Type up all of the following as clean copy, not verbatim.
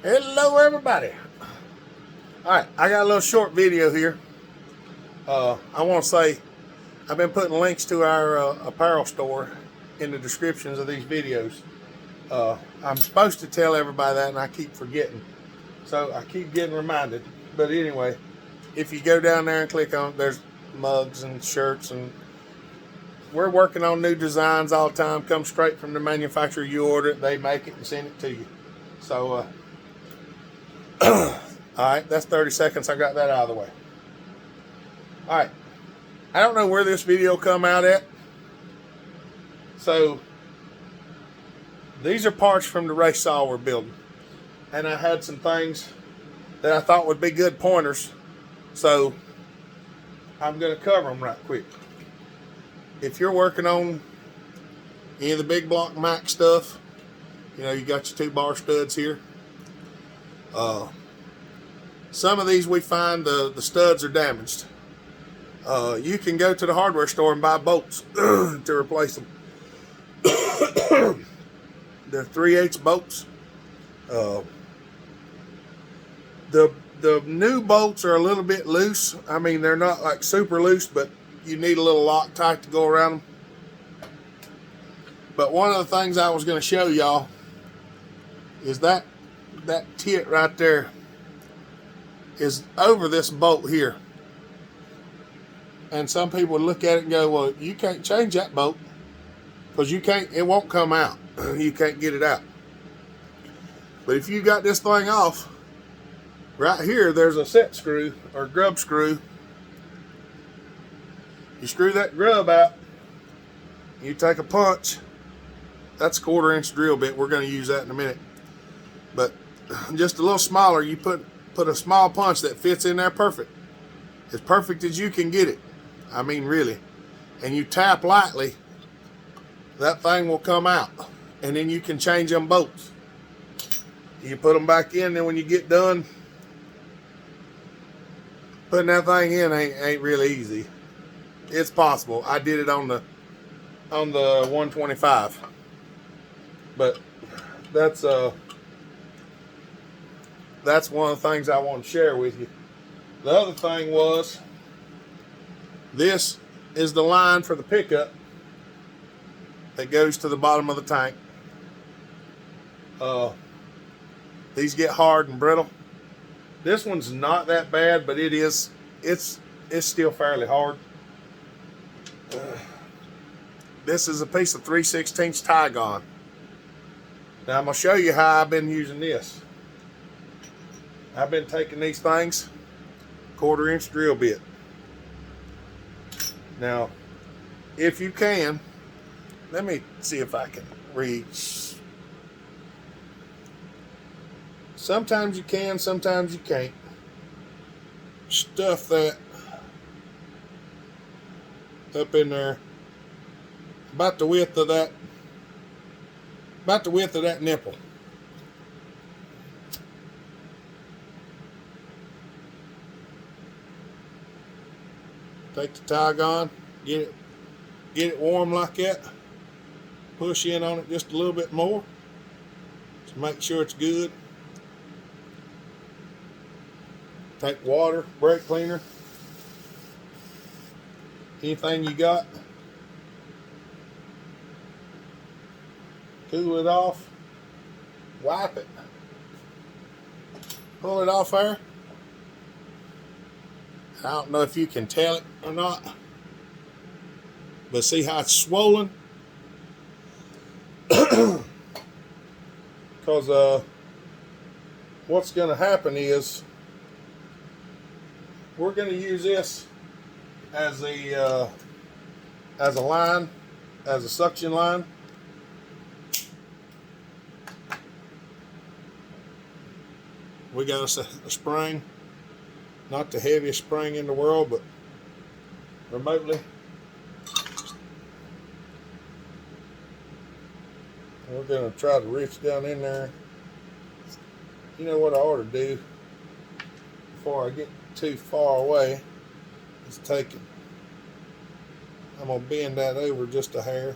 Hello, everybody. All right, I got a little short video here. I want to say I've been putting links to our apparel store in the descriptions of these videos. I'm supposed to tell everybody that, and I keep forgetting. So I keep getting reminded. But anyway, if you go down there and click on it, there's mugs and shirts, and we're working on new designs all the time. Come straight from the manufacturer. You order it, they make it and send it to you. So, all right, that's 30 seconds. I got that out of the way. All right, I don't know where this video come out at. So these are parts from the race saw we're building, and I had some things that I thought would be good pointers. So I'm going to cover them right quick. If you're working on any of the big block Mac stuff, you know, you got your 2-bar studs here. Some of these we find the studs are damaged. You can go to the hardware store and buy bolts to replace them. They're 3/8 bolts. The new bolts are a little bit loose. I mean, they're not like super loose, but you need a little Loctite to go around them. But one of the things I was going to show y'all is that tit right there is over this bolt here. And some people would look at it and go, well, you can't change that bolt because it won't come out. You can't get it out. But if you got this thing off, right here, there's a set screw or grub screw. You screw that grub out, you take a punch. That's a 1/4 inch drill bit. We're going to use that in a minute. But just a little smaller, you put a small punch that fits in there perfect. As perfect as you can get it. I mean, really. And you tap lightly, that thing will come out. And then you can change them bolts. You put them back in, and when you get done, putting that thing in ain't really easy. It's possible. I did it on the 125. But that's one of the things I want to share with you. The other thing was, this is the line for the pickup that goes to the bottom of the tank. These get hard and brittle. This one's not that bad, but it's still fairly hard. This is a piece of 3/16 Tygon. Now I'm going to show you how I've been using this. I've been taking these things, 1/4 inch drill bit. Now, if you can, let me see if I can reach. Sometimes you can, sometimes you can't. Stuff that up in there, about the width of that nipple. Take the Tygon, get it warm like that. Push in on it just a little bit more to make sure it's good. Take water, brake cleaner, anything you got. Cool it off. Wipe it. Pull it off there. I don't know if you can tell it or not, but see how it's swollen? Because what's going to happen is we're going to use this as a line, as a suction line. We got us a spring. Not the heaviest spring in the world, but remotely. We're going to try to reach down in there. You know what I ought to do before I get too far away is take it. I'm going to bend that over just a hair.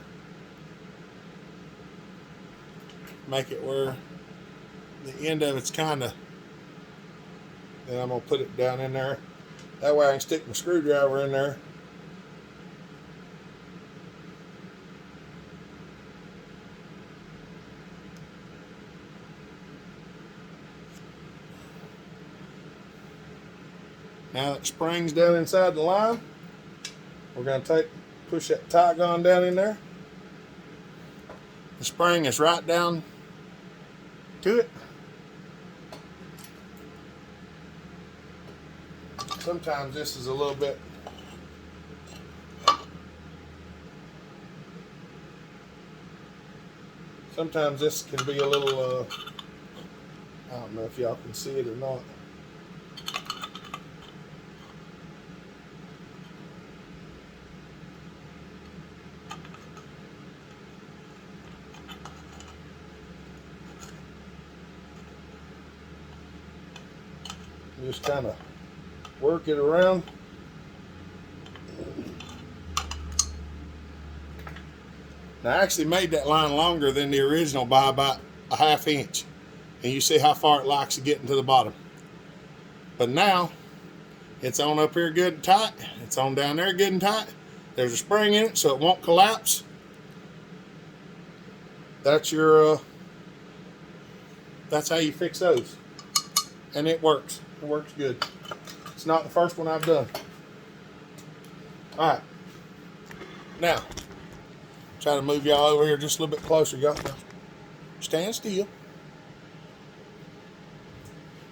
Make it where the end of it's kind of, then I'm going to put it down in there. That way I can stick my screwdriver in there. Now that the spring's down inside the line, we're going to push that tie gun down in there. The spring is right down to it. Sometimes this is a little bit sometimes this can be a little I don't know if y'all can see it or not. Just kind of work it around. Now I actually made that line longer than the original by about a ½ inch. And you see how far it likes to get into the bottom. But now it's on up here good and tight. It's on down there good and tight. There's a spring in it so it won't collapse. That's your that's how you fix those. And it works. It works good. It's not the first one I've done. Alright. Now, try to move y'all over here just a little bit closer. Y'all stand still.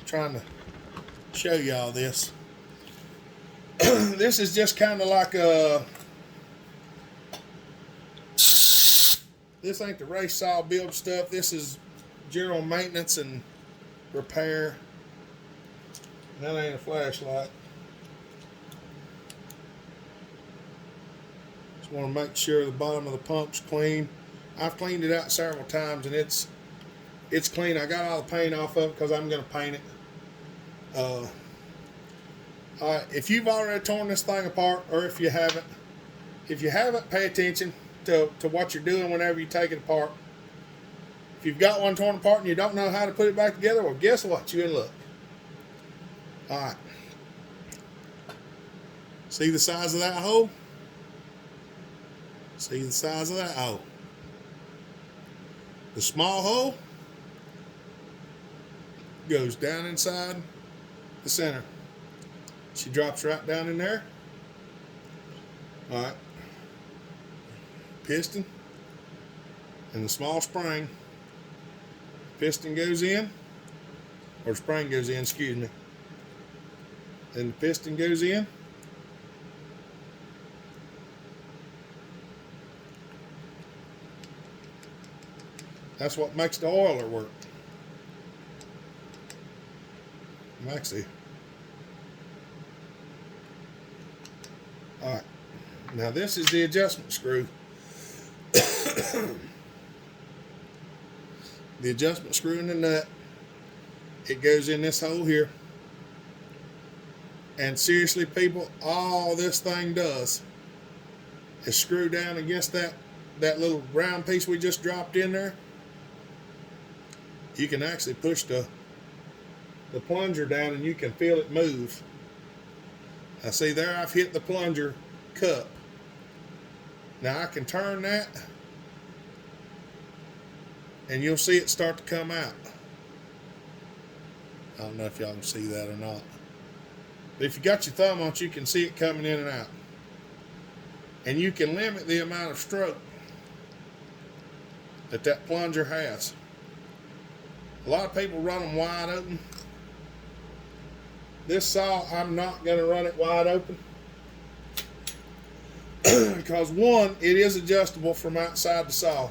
Trying to show y'all this. This is just kind of like a... This ain't the race saw build stuff. This is general maintenance and repair. That ain't a flashlight. Just want to make sure the bottom of the pump's clean. I've cleaned it out several times and it's clean. I got all the paint off of it because I'm going to paint it. Alright, if you've already torn this thing apart, or if you haven't, pay attention to what you're doing whenever you take it apart. If you've got one torn apart and you don't know how to put it back together, well, guess what? You're in luck. Alright. See the size of that hole? See the size of that hole? The small hole goes down inside the center. She drops right down in there. Alright. Piston and the small spring. Piston goes in, or spring goes in, excuse me. Then the piston goes in. That's what makes the oiler work. Maxie. Alright. Now this is the adjustment screw. The adjustment screw in the nut. It goes in this hole here. And seriously, people, all this thing does is screw down against that little round piece we just dropped in there. You can actually push the plunger down and you can feel it move. I see there I've hit the plunger cup. Now I can turn that and you'll see it start to come out. I don't know if y'all can see that or not. But if you got your thumb on it, you can see it coming in and out. And you can limit the amount of stroke that plunger has. A lot of people run them wide open. This saw, I'm not going to run it wide open. Because one, it is adjustable from outside the saw.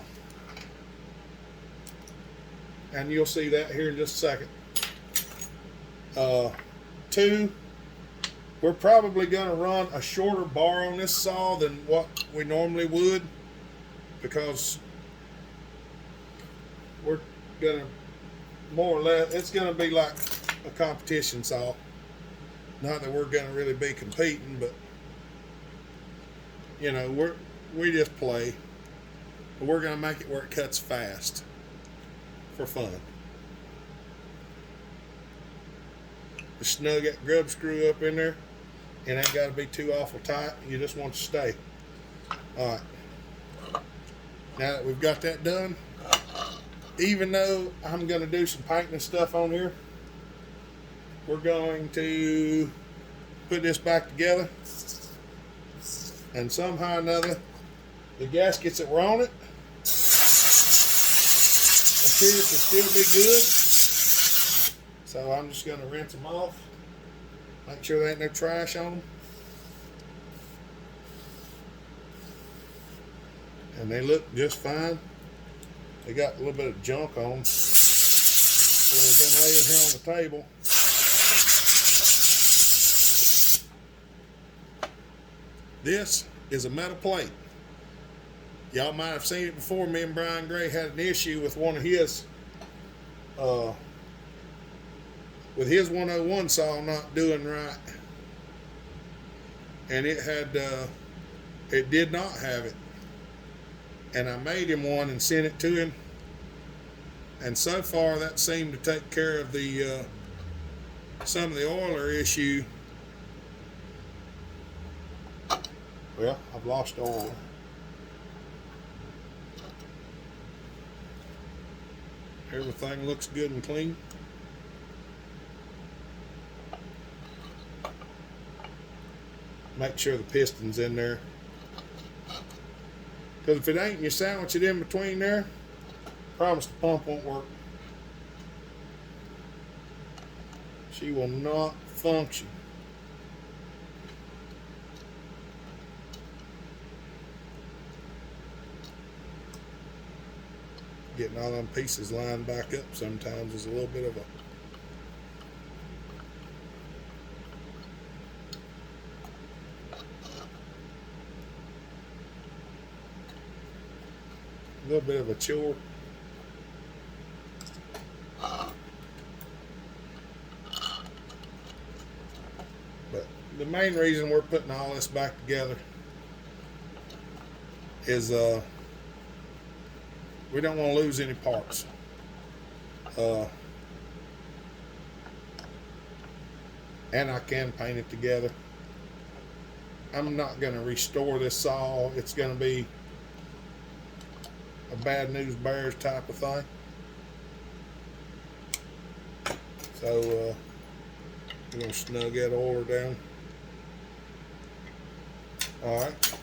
And you'll see that here in just a second. Two, we're probably going to run a shorter bar on this saw than what we normally would, because we're going to more or less, it's going to be like a competition saw. Not that we're going to really be competing, but you know, we just play. But we're going to make it where it cuts fast for fun. to snug that grub screw up in there. And ain't got to be too awful tight. You just want it to stay. All right. Now that we've got that done, even though I'm going to do some painting and stuff on here, we're going to put this back together. And somehow or another, the gaskets that were on it appear to still be good. So I'm just going to rinse them off. Make sure there ain't no trash on them. And they look just fine. They got a little bit of junk on them where they've been laying here on the table. This is a metal plate. Y'all might have seen it before. Me and Brian Gray had an issue with one of his with his 101 saw not doing right, and it did not have it, and I made him one and sent it to him, and so far that seemed to take care of the some of the oiler issue. Well, I've lost oil. Everything looks good and clean. Make sure the piston's in there. Because if it ain't and you sandwich it in between there, promise the pump won't work. She will not function. Getting all them pieces lined back up sometimes is a little bit of a chore. But the main reason we're putting all this back together is we don't want to lose any parts. And I can paint it together. I'm not going to restore this saw. It's going to be a bad news bears type of thing. So we're going to snug that oiler down. All right.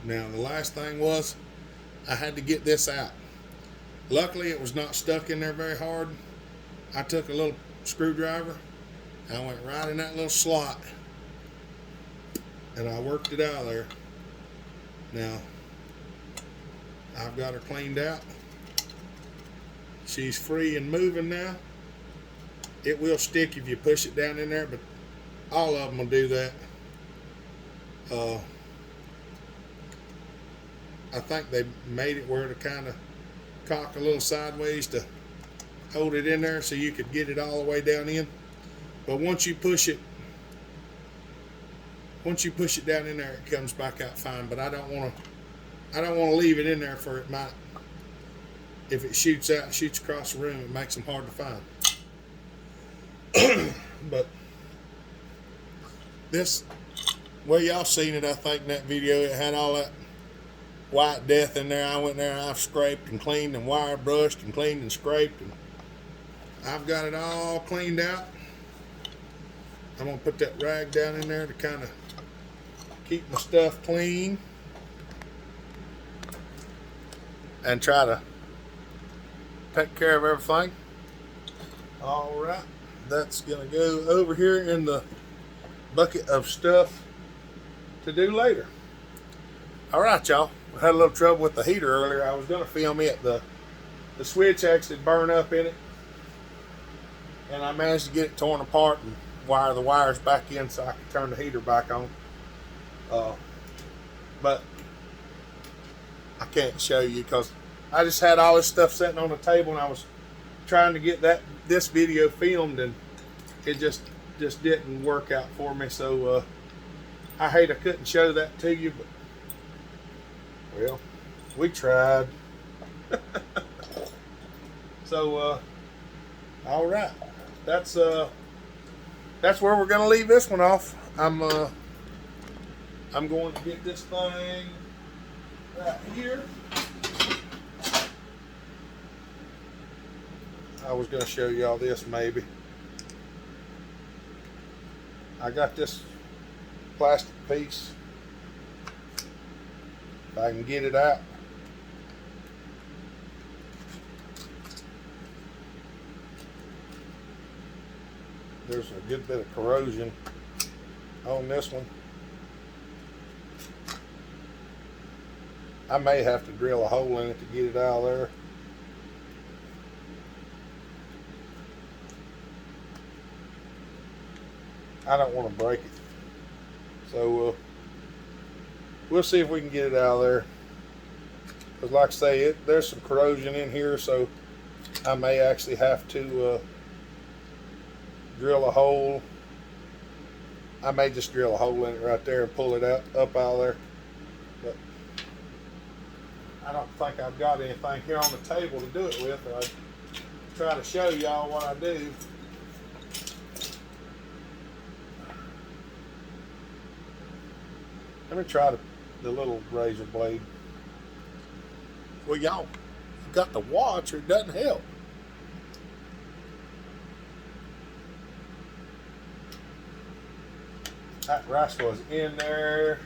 Now the last thing was I had to get this out. Luckily it was not stuck in there very hard. I took a little screwdriver, I went right in that little slot and I worked it out of there. Now I've got her cleaned out. She's free and moving now. It will stick if you push it down in there, but all of them will do that. I think they made it where to kind of cock a little sideways to hold it in there so you could get it all the way down in. But once you push it down in there, it comes back out fine. But I don't want to leave it in there for it might, if it shoots out and shoots across the room, it makes them hard to find. But this, well, y'all seen it, I think, in that video. It had all that white death in there. I went there and I've scraped and cleaned and wire brushed and cleaned and scraped, and I've got it all cleaned out. I'm gonna put that rag down in there to kind of keep my stuff clean and try to take care of everything. All right, that's gonna go over here in the bucket of stuff to do later. All right, y'all. I had a little trouble with the heater earlier. I was going to film it. The switch actually burned up in it, and I managed to get it torn apart and wire the wires back in so I could turn the heater back on. But I can't show you because I just had all this stuff sitting on the table and I was trying to get this video filmed, and it just didn't work out for me. So I hate I couldn't show that to you, but well, we tried. So All right, that's where we're gonna leave this one off. I'm going to get this thing right here. I was gonna show y'all this maybe. I got this plastic piece. If I can get it out. There's a good bit of corrosion on this one. I may have to drill a hole in it to get it out of there. I don't want to break it. So we'll see if we can get it out of there. Because like I say, there's some corrosion in here, so I may actually have to drill a hole. I may just drill a hole in it right there and pull it up out of there. But I don't think I've got anything here on the table to do it with. I try to show y'all what I do. Let me try the little razor blade. Well, y'all got to watch or it doesn't help. That rice was in there.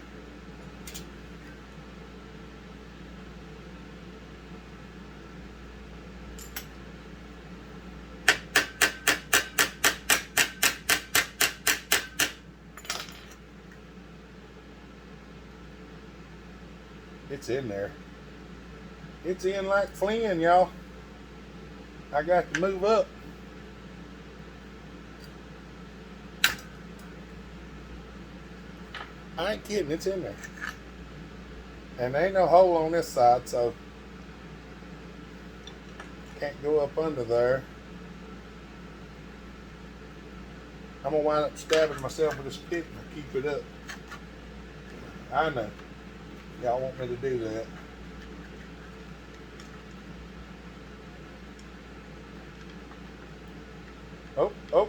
It's in there. It's in like Flynn, y'all. I got to move up. I ain't kidding, it's in there. And there ain't no hole on this side, so can't go up under there. I'm gonna wind up stabbing myself with a stick and keep it up. I know. Y'all want me to do that. Oh, oh,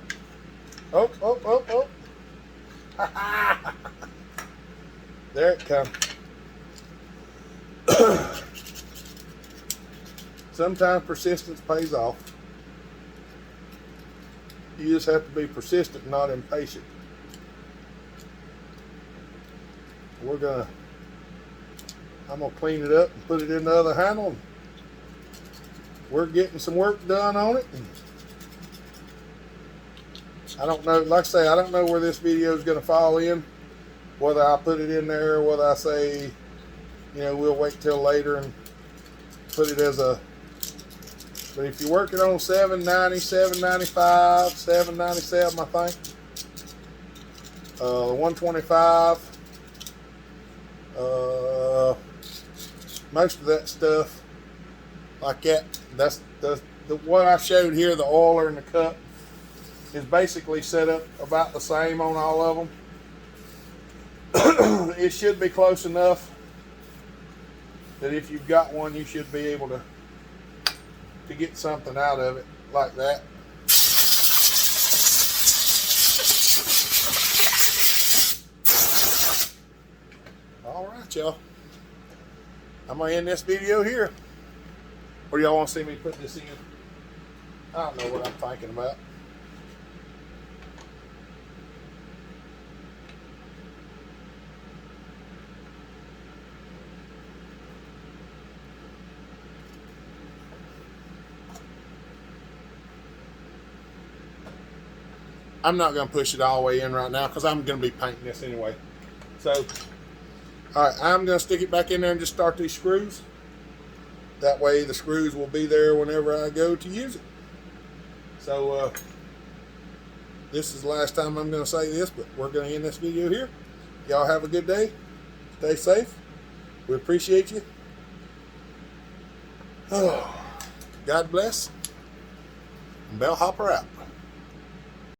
oh, oh, oh, oh. There it comes. Sometimes persistence pays off. You just have to be persistent, not impatient. I'm gonna clean it up and put it in the other handle. We're getting some work done on it. I don't know, like I say, I don't know where this video is gonna fall in. Whether I put it in there, or whether I say, we'll wait till later and put it as a. But if you're working on 790, 795, 797, I think. 125. Most of that stuff like that, that's the what I showed here, the oiler and the cup, is basically set up about the same on all of them. It should be close enough that if you've got one, you should be able to get something out of it like that. All right, y'all. I'm gonna end this video here. Or do y'all want to see me put this in? I don't know what I'm thinking about. I'm not going to push it all the way in right now because I'm going to be painting this anyway. So, all right, I'm going to stick it back in there and just start these screws. That way the screws will be there whenever I go to use it. So, this is the last time I'm going to say this, but we're going to end this video here. Y'all have a good day. Stay safe. We appreciate you. Oh, God bless. Bellhopper out.